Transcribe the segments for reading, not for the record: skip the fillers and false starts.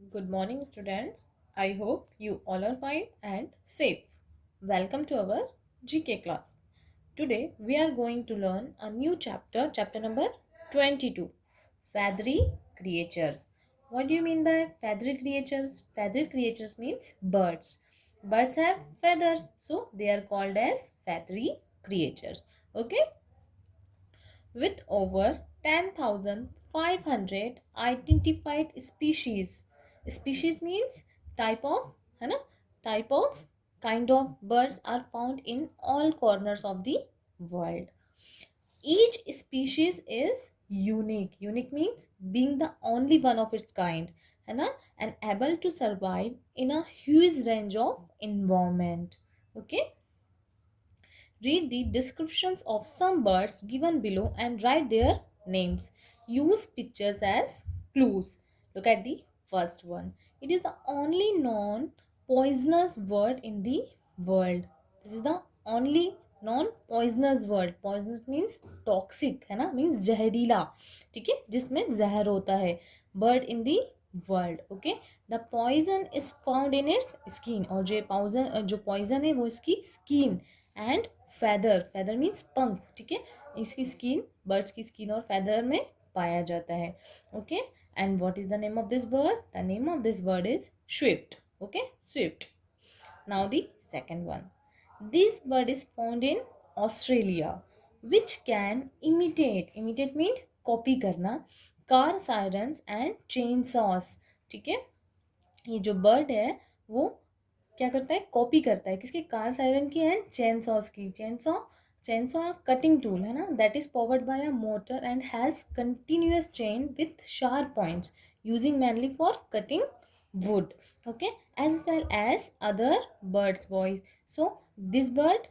Good morning, students. I hope you all are fine and safe. Welcome to our GK class. Today we are going to learn a new chapter number 22, Feathery Creatures. What do you mean by feathery creatures? Feathery creatures means birds. Birds have feathers, so they are called as feathery creatures. Okay? With over 10,500 identified species. Species means type of, है ना? Type of kind of birds are found in all corners of the world. Each species is unique. Unique means being the only one of its kind, है ना? And able to survive in a huge range of environment. Okay? Read the descriptions of some birds given below and write their names. Use pictures as clues. Look at the first one. It is the only non poisonous bird in the world. This is the only non poisonous bird. Poisonous means toxic, है ना? Means जहरीला, ठीक है, जिसमें जहर होता है. Bird in the world. Okay. The poison is found in its skin. और जो poison है वो इसकी skin and feather मीन्स पंख, ठीक है, इसकी स्किन, बर्ड्स की स्किन और feather में पाया जाता है. Okay. And what is the name of this bird? The name of this bird is swift. Okay, swift. Now the second one. This bird is found in Australia which can imitate mean copy करना, car sirens and chain saws. ठीक है, ये जो bird है वो क्या करता है? कॉपी करता है किसकी? कार सायरन की एंड चेन सॉस की. चेन सॉ कटिंग टूल है ना, that is powered by a motor and has continuous chain with sharp points using mainly for cutting wood. Okay, as well as other birds voice. So this bird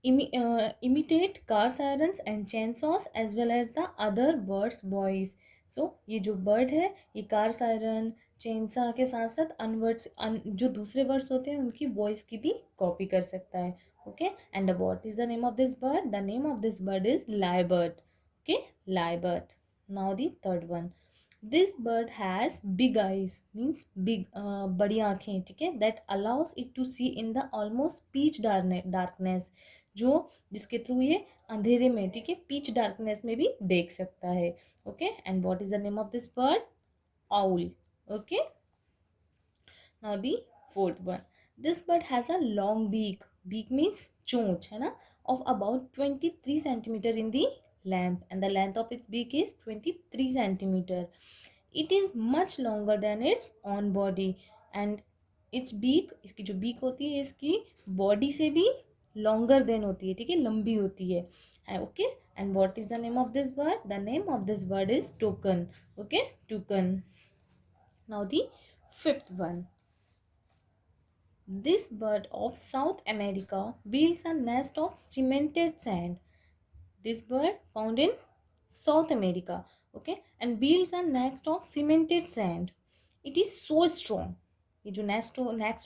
imitate car sirens and chainsaws as well as the other birds voice. So ये जो bird है ये car siren, chainsaw के साथ साथ onwards जो दूसरे words होते हैं उनकी वॉइस की भी कॉपी कर सकता है. Okay. And what is the name of this bird? The name of this bird is lyrebird. Okay, lyrebird. Now the third one. This bird has big eyes means big, बड़ी आंखें, ठीक है, that allows it to see in the almost pitch darkness, जो जिसके through ये अंधेरे में, ठीक है, पीच डार्कनेस में भी देख सकता है. Okay. And what is the name of this bird? Owl. Okay. Now the fourth one. This bird has a long beak. Beak means चोंच, है ना, of about 23 centimeter in the length, and the length of its beak is 23 centimeter. It is much longer than its own body, and its beak, इसकी जो beak होती है इसकी body से भी longer than होती है, ठीक है, लंबी होती है. Okay. And what is the name of this bird? The name of this bird is toucan. Okay, toucan. Now the fifth one. This bird of South America builds a nest of cemented sand. This bird found in South America, okay, and builds a nest of cemented sand. It is so strong. ये जो nest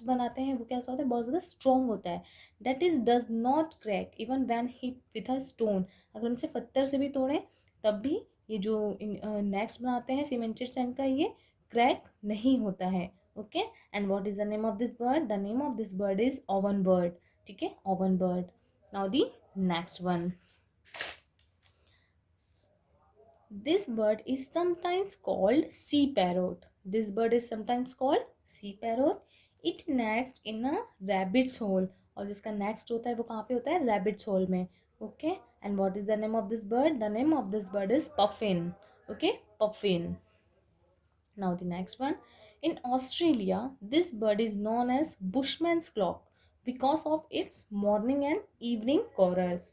बनाते हैं वो कैसा होता है? बहुत ज़्यादा स्ट्रॉन्ग होता है. That is does not crack even when hit with a stone. अगर उनसे पत्थर से भी तोड़े तब भी ये जो नेस्ट बनाते हैं सीमेंटेड सैंड का, ये क्रैक नहीं होता है. Okay. And what is the name of this bird? The name of this bird is oven bird. ठीक है, oven bird. Now the next one. This bird is sometimes called sea parrot. This bird is sometimes called sea parrot. It nests in a rabbit's hole. और जिसका next होता है वो कहाँ पे होता है? Rabbit's hole में. Okay. And what is the name of this bird? The name of this bird is puffin. Okay, puffin. Now the next one. In Australia, this bird is known as bushman's clock because of its morning and evening chorus.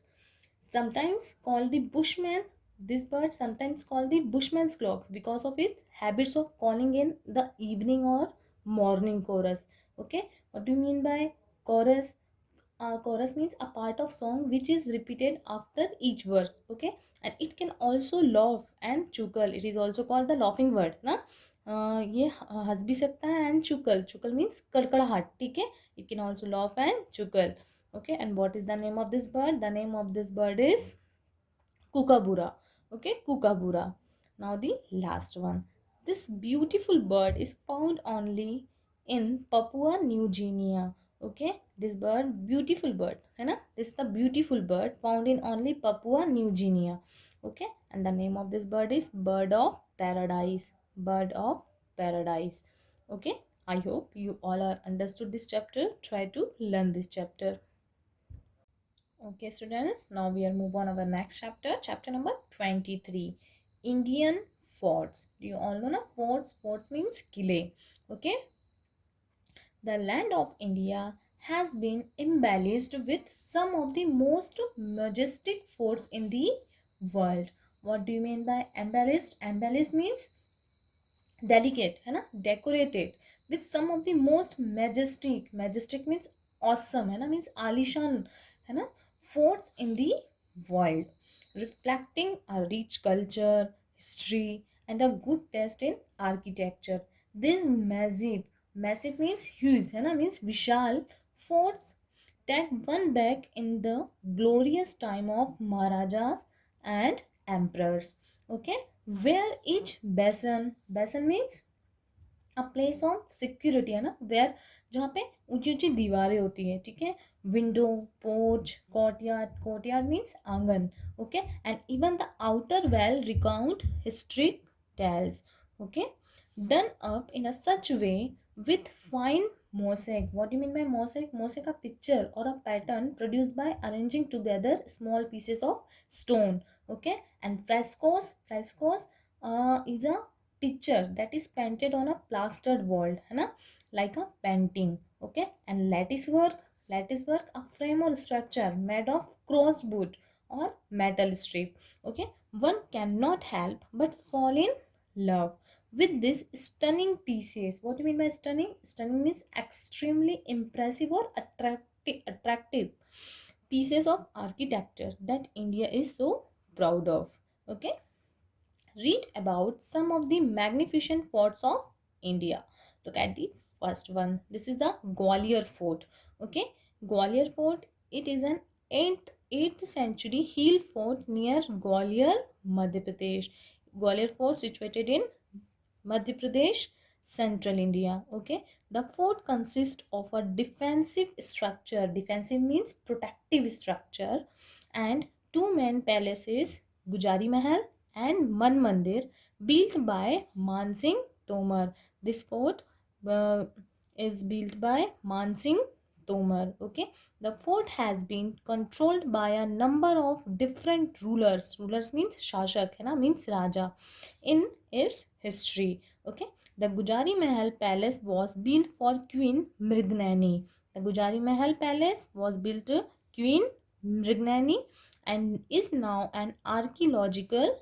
Sometimes called the bushman, this bird sometimes called the bushman's clock because of its habits of calling in the evening or morning chorus. Okay, what do you mean by chorus? Chorus means a part of song which is repeated after each verse. Okay, and it can also laugh and chuckle. It is also called the laughing bird ना. ये हंस भी सकता है and chuckle means कड़कड़ाहट, ठीक है. It can also laugh and chuckle. Okay, and what is the name of this bird? The name of this bird is kookaburra. Okay, kookaburra. Now the last one. This beautiful bird is found only in Papua New Guinea. Okay, this bird, beautiful bird है ना, this is the beautiful bird found in only Papua New Guinea. Okay, and the name of this bird is bird of paradise, bird of paradise. Okay, I hope you all are understood this chapter. Try to learn this chapter. Okay students, now we are move on our next chapter, chapter number 23, Indian forts. Do you all know na forts? Forts means kile. Okay, the land of India has been embellished with some of the most majestic forts in the world. What do you mean by embellished? Embellished means delicate है ना, decorated with some of the most majestic, majestic means awesome है ना, means आलीशान है ना, forts in the world, reflecting a rich culture, history and a good taste in architecture. This massive, massive means huge है ना, means Vishal forts that one back in the glorious time of Maharajas and emperors. Okay, where each basin, basin means a place of security है ना, where जहाँ पे ऊंची ऊंची दीवारें होती है, ठीक है, window, porch, courtyard, courtyard means आंगन. Okay, and even the outer wall recount historic tales. Okay, done up in a such way with fine mosaic. What do you mean by mosaic? Mosaic a picture or a pattern produced by arranging together small pieces of stone. Okay, and frescoes, frescoes is a picture that is painted on a plastered wall है ना, like a painting. Okay, and lattice work a frame or structure made of crossed wood or metal strip. Okay, one cannot help but fall in love with these stunning pieces. What do you mean by stunning? Stunning means extremely impressive or attractive pieces of architecture that India is so proud of. Okay, read about some of the magnificent forts of India. Look at the first one. This is the Gwalior Fort. Okay, Gwalior Fort, it is an 8th century hill fort near Gwalior, Madhya Pradesh. Gwalior Fort situated in Madhya Pradesh, central India. Okay, the fort consists of a defensive structure. Defensive means protective structure, and two main palaces, Gujari Mahal and Man Mandir, built by Man Singh Tomar. This fort uh, is built by Man Singh Tomar. Okay, the fort has been controlled by a number of different rulers. Rulers means Shashak, है ना, means Raja in its history. Okay, the Gujari Mahal Palace was built for Queen Mrignani. The Gujari Mahal Palace was built to Queen Mrignani and is now an archaeological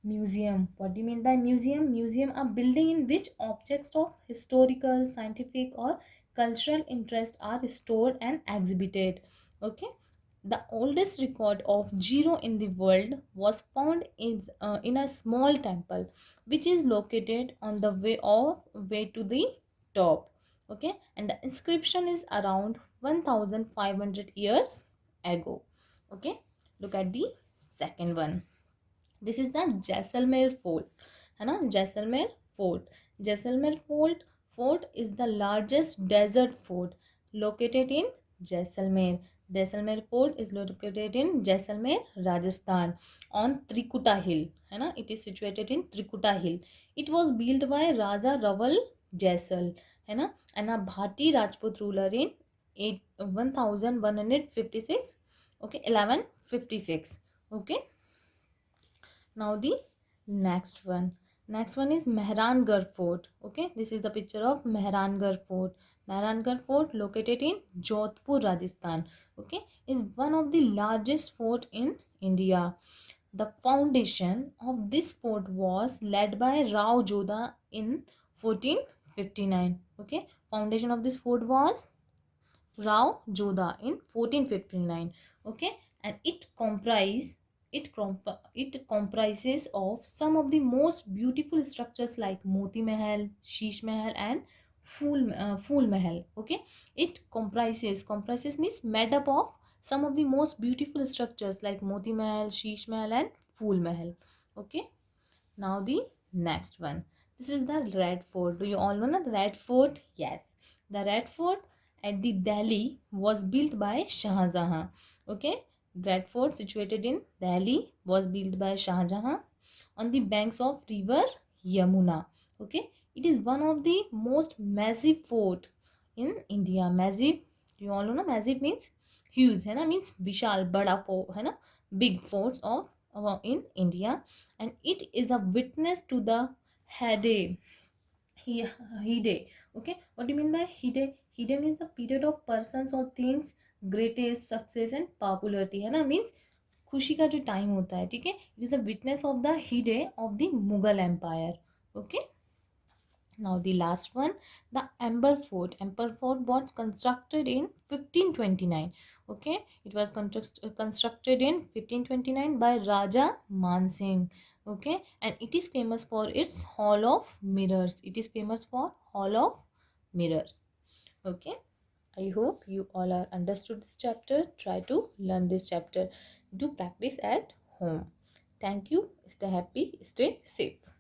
museum. What do you mean by museum? Museum, a building in which objects of historical, scientific or cultural interest are stored and exhibited. Okay, the oldest record of zero in the world was found in a small temple which is located on the way to the top. Okay, and the inscription is around 1500 years ago. Okay, look at the second one. This is the Jaisalmer Fort है ना, Jaisalmer Fort. Jaisalmer Fort is the largest desert fort located in Jaisalmer. Jaisalmer Fort is located in Jaisalmer, Rajasthan, on Trikuta Hill है ना, it is situated in Trikuta Hill. It was built by Raja Raval Jaisal है ना, and a Bharti Rajput ruler in 1156. Okay, 1156. Okay, now the next one is Mehrangarh Fort. Okay, this is the picture of Mehrangarh Fort. Mehrangarh Fort, located in Jodhpur, Rajasthan, okay, is one of the largest fort in India. The foundation of this fort was led by Rao Jodha in 1459. Okay, foundation of this fort was Rao Jodha in 1459. Okay, and it comprises of some of the most beautiful structures like Moti Mahal, Sheesh Mahal, and Fool Mahal. Okay, it comprises means made up of some of the most beautiful structures like Moti Mahal, Sheesh Mahal, and Fool Mahal. Okay, now the next one. This is the Red Fort. Do you all know the Red Fort? Yes. The Red Fort at the Delhi was built by Shah Jahan. Okay. Red Fort situated in Delhi was built by Shah Jahan on the banks of river Yamuna. Okay. It is one of the most massive fort in India. Massive. Do you all know? Massive means huge. है ना? Means विशाल बड़ा fort है ना? Big forts of in India, and it is a witness to the heyday. Heyday. Okay, what do you mean by heyday? Heyday means the period of persons or things greatest success and popularity, है ना? Means खुशी का जो time होता है, ठीक है? It is a witness of the heyday of the Mughal Empire. Okay. Now the last one, the Amber Fort. Amber Fort was constructed in 1529. Okay, it was constructed in 1529 by Raja Man Singh. Okay, and it is famous for its Hall of Mirrors. It is famous for Hall of Mirrors. Okay, I hope you all are understood this chapter. Try to learn this chapter. Do practice at home. Thank you. Stay happy. Stay safe.